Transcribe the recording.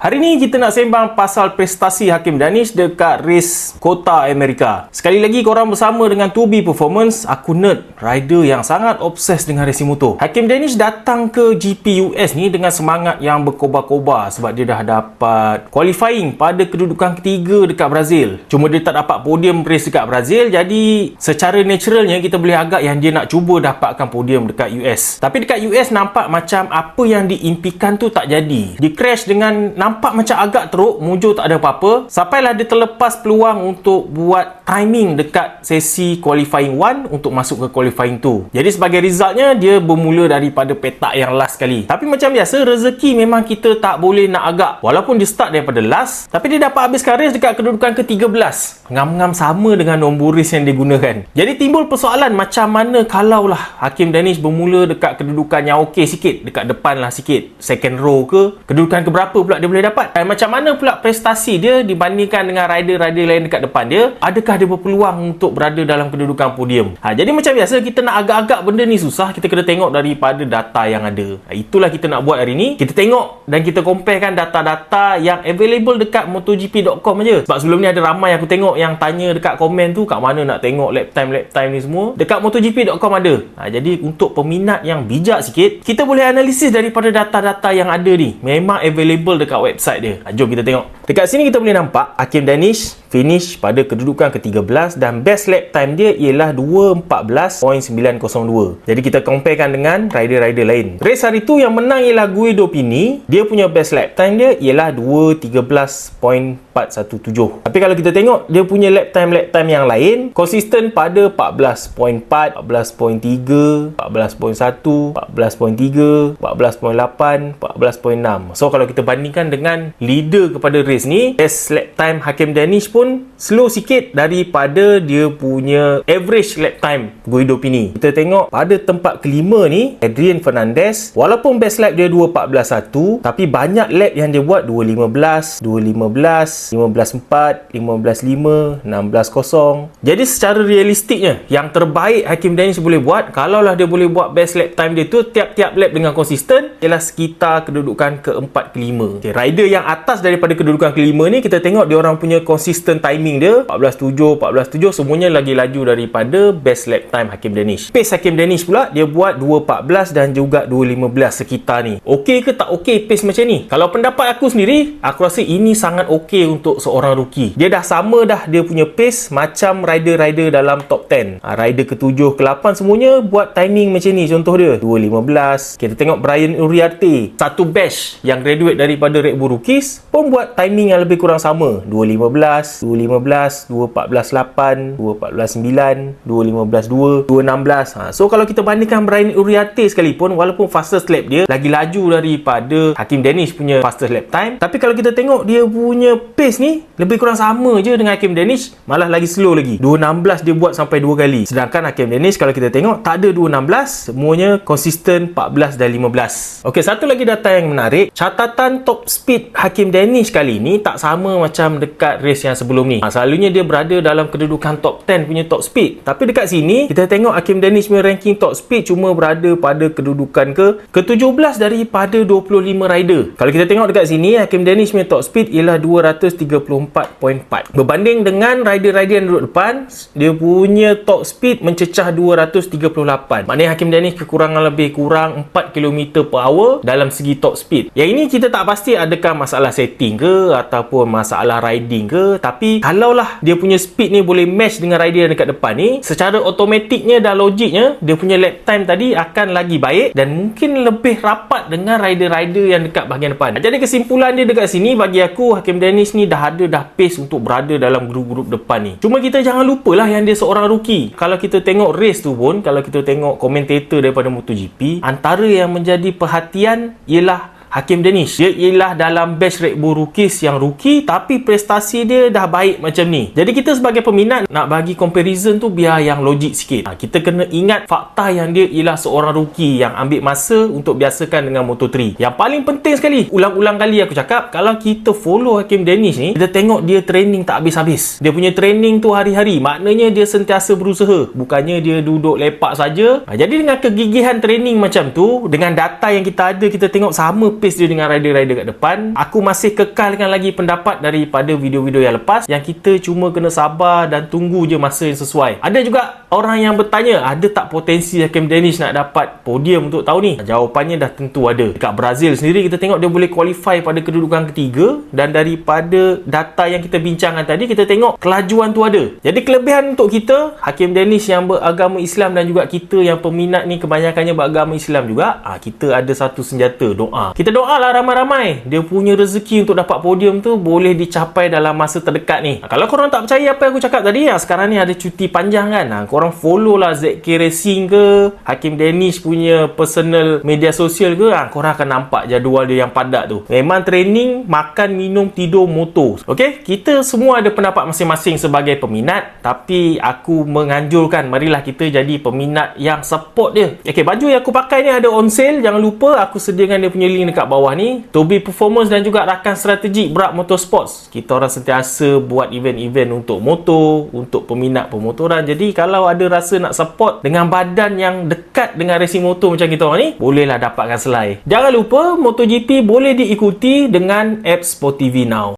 Hari ni kita nak sembang pasal prestasi Hakim Danish dekat race Kota Amerika. Sekali lagi korang bersama dengan 2B Performance, aku nerd, rider yang sangat obses dengan racing motor. Hakim Danish datang ke GP US ni dengan semangat yang berkobar-kobar sebab dia dah dapat qualifying pada kedudukan ketiga dekat Brazil. Cuma dia tak dapat podium race dekat Brazil, jadi secara naturalnya kita boleh agak yang dia nak cuba dapatkan podium dekat US. Tapi dekat US nampak macam apa yang diimpikan tu tak jadi. Dia crash dengan nampak macam agak teruk, mujur tak ada apa-apa. Sampailah dia terlepas peluang untuk buat timing dekat sesi qualifying 1 untuk masuk ke qualifying 2. Jadi sebagai resultnya, dia bermula daripada petak yang last sekali. Tapi macam biasa, rezeki memang kita tak boleh nak agak. Walaupun dia start daripada last, tapi dia dapat habiskan race dekat kedudukan ke-13. Ngam-ngam sama dengan nombor race yang dia gunakan. Jadi timbul persoalan macam mana kalaulah Hakim Danish bermula dekat kedudukan yang okey sikit, dekat depan lah sikit, second row ke, kedudukan keberapa pula dia boleh dapat, dan macam mana pula prestasi dia dibandingkan dengan rider-rider lain dekat depan dia. Adakah dia berpeluang untuk berada dalam kedudukan podium? Jadi macam biasa, kita nak agak-agak benda ni susah, kita kena tengok daripada data yang ada. Itulah kita nak buat hari ni. Kita tengok dan kita comparekan data-data yang available dekat MotoGP.com aja. Sebab sebelum ni ada ramai aku tengok yang tanya dekat komen tu, kat mana nak tengok lap time ni semua. Dekat MotoGP.com ada. Jadi untuk peminat yang bijak sikit, kita boleh analisis daripada data-data yang ada ni. Memang available dekat website dia. Jom kita tengok. Dekat sini kita boleh nampak Hakim Danish finish pada kedudukan ke-13 dan best lap time dia ialah 2:14.902. Jadi kita comparekan dengan rider-rider lain. Race hari tu yang menang ialah Guido Pini. Dia punya best lap time dia ialah 2:13.417. Tapi kalau kita tengok dia punya lap time yang lain, konsisten pada 14.4, 14.3, 14.1, 14.3, 14.8, 14.6. So kalau kita bandingkan dengan leader kepada race ni, best lap time Hakim Danish pun slow sikit daripada dia punya average lap time Guido Pini. Kita tengok pada tempat kelima ni, Adrian Fernandez, walaupun best lap dia 2:14.1, tapi banyak lap yang dia buat 2:15, 2:15, 15:4, 15:5, 16:0. Jadi secara realistiknya, yang terbaik Hakim Danish boleh buat, kalaulah dia boleh buat best lap time dia tu tiap-tiap lap dengan konsisten, ialah sekitar kedudukan ke-4 ke-5. Rider yang atas daripada kedudukan ke-5 ni, kita tengok dia orang punya konsisten timing dia 14.7, 14.7, semuanya lagi laju daripada best lap time Hakim Danish. Pace Hakim Danish pula dia buat 2:14 dan juga 2:15 sekitar ni. Okey ke tak okey pace macam ni? Kalau pendapat aku sendiri, aku rasa ini sangat okey untuk seorang rookie. Dia dah sama dah dia punya pace macam rider-rider dalam top 10. Rider ke-7, ke-8 semuanya buat timing macam ni. Contoh dia 2:15. Kita tengok Brian Uriarte, satu batch yang graduate daripada Red Bull Rookies, pun buat timing yang lebih kurang sama. 2:15, 2:15, 2:14.8, 2:14.9, 2:15.2, 2:16. So kalau kita bandingkan Brian Uriarte sekalipun, walaupun fastest lap dia lagi laju daripada Hakim Danish punya fastest lap time, tapi kalau kita tengok dia punya pace ni lebih kurang sama je dengan Hakim Danish, malah lagi slow lagi. 2:16 dia buat sampai 2 kali. Sedangkan Hakim Danish kalau kita tengok tak ada 2:16, semuanya konsisten 14 dan 15. Okey, satu lagi data yang menarik, catatan top speed Hakim Danish kali ni tak sama macam dekat race yang sebelum ni. Selalunya dia berada dalam kedudukan top 10 punya top speed. Tapi dekat sini kita tengok Hakim Danish punya ranking top speed cuma berada pada kedudukan ke-17 daripada 25 rider. Kalau kita tengok dekat sini, Hakim Danish punya top speed ialah 234.4. Berbanding dengan rider-rider yang duduk depan, dia punya top speed mencecah 238. Maknanya Hakim Danish kekurangan lebih kurang 4 km per hour dalam segi top speed. Yang ini kita tak pasti adakah masalah setting ke ataupun masalah riding ke, tapi kalaulah dia punya speed ni boleh match dengan rider yang dekat depan ni, secara automatiknya dan logiknya dia punya lap time tadi akan lagi baik dan mungkin lebih rapat dengan rider-rider yang dekat bahagian depan. Jadi kesimpulan dia dekat sini, bagi aku Hakim Danish ni dah pace untuk berada dalam grup-grup depan ni. Cuma kita jangan lupalah yang dia seorang rookie. Kalau kita tengok race tu pun, kalau kita tengok komentator daripada MotoGP, antara yang menjadi perhatian ialah Hakim Danish. Dia ialah dalam batch Red Bull Rookies yang rookie, tapi prestasi dia dah baik macam ni. Jadi kita sebagai peminat nak bagi comparison tu biar yang logik sikit. Kita kena ingat fakta yang dia ialah seorang rookie yang ambil masa untuk biasakan dengan Moto3. Yang paling penting sekali, ulang-ulang kali aku cakap, kalau kita follow Hakim Danish ni, kita tengok dia training tak habis-habis. Dia punya training tu hari-hari, maknanya dia sentiasa berusaha, bukannya dia duduk lepak saja. Jadi dengan kegigihan training macam tu, dengan data yang kita ada, kita tengok sama pace dia dengan rider-rider kat depan. Aku masih kekalkan lagi pendapat daripada video-video yang lepas, yang kita cuma kena sabar dan tunggu je masa yang sesuai. Ada juga orang yang bertanya, ada tak potensi Hakim Danish nak dapat podium untuk tahun ni? Jawapannya dah tentu ada. Dekat Brazil sendiri kita tengok dia boleh qualify pada kedudukan ketiga, dan daripada data yang kita bincangkan tadi, kita tengok kelajuan tu ada. Jadi kelebihan untuk kita, Hakim Danish yang beragama Islam dan juga kita yang peminat ni kebanyakannya beragama Islam juga, kita ada satu senjata, doa. Kita doalah ramai-ramai dia punya rezeki untuk dapat podium tu boleh dicapai dalam masa terdekat ni. Kalau korang tak percaya apa yang aku cakap tadi, sekarang ni ada cuti panjang kan, korang follow lah ZK Racing ke, Hakim Danish punya personal media sosial ke, korang akan nampak jadual dia yang padat tu. Memang training, makan, minum, tidur, motor. Okay, kita semua ada pendapat masing-masing sebagai peminat, tapi aku menganjurkan marilah kita jadi peminat yang support dia. Okay, baju yang aku pakai ni ada on sale, jangan lupa aku sediakan dia punya link dekat bawah ni. Toby Performance dan juga rakan strategik Brad Motorsports, kita orang sentiasa buat event-event untuk motor, untuk peminat pemotoran. Jadi kalau ada rasa nak support dengan badan yang dekat dengan racing motor macam kita orang ni, bolehlah dapatkan selai. Jangan lupa MotoGP boleh diikuti dengan apps Sport TV Now.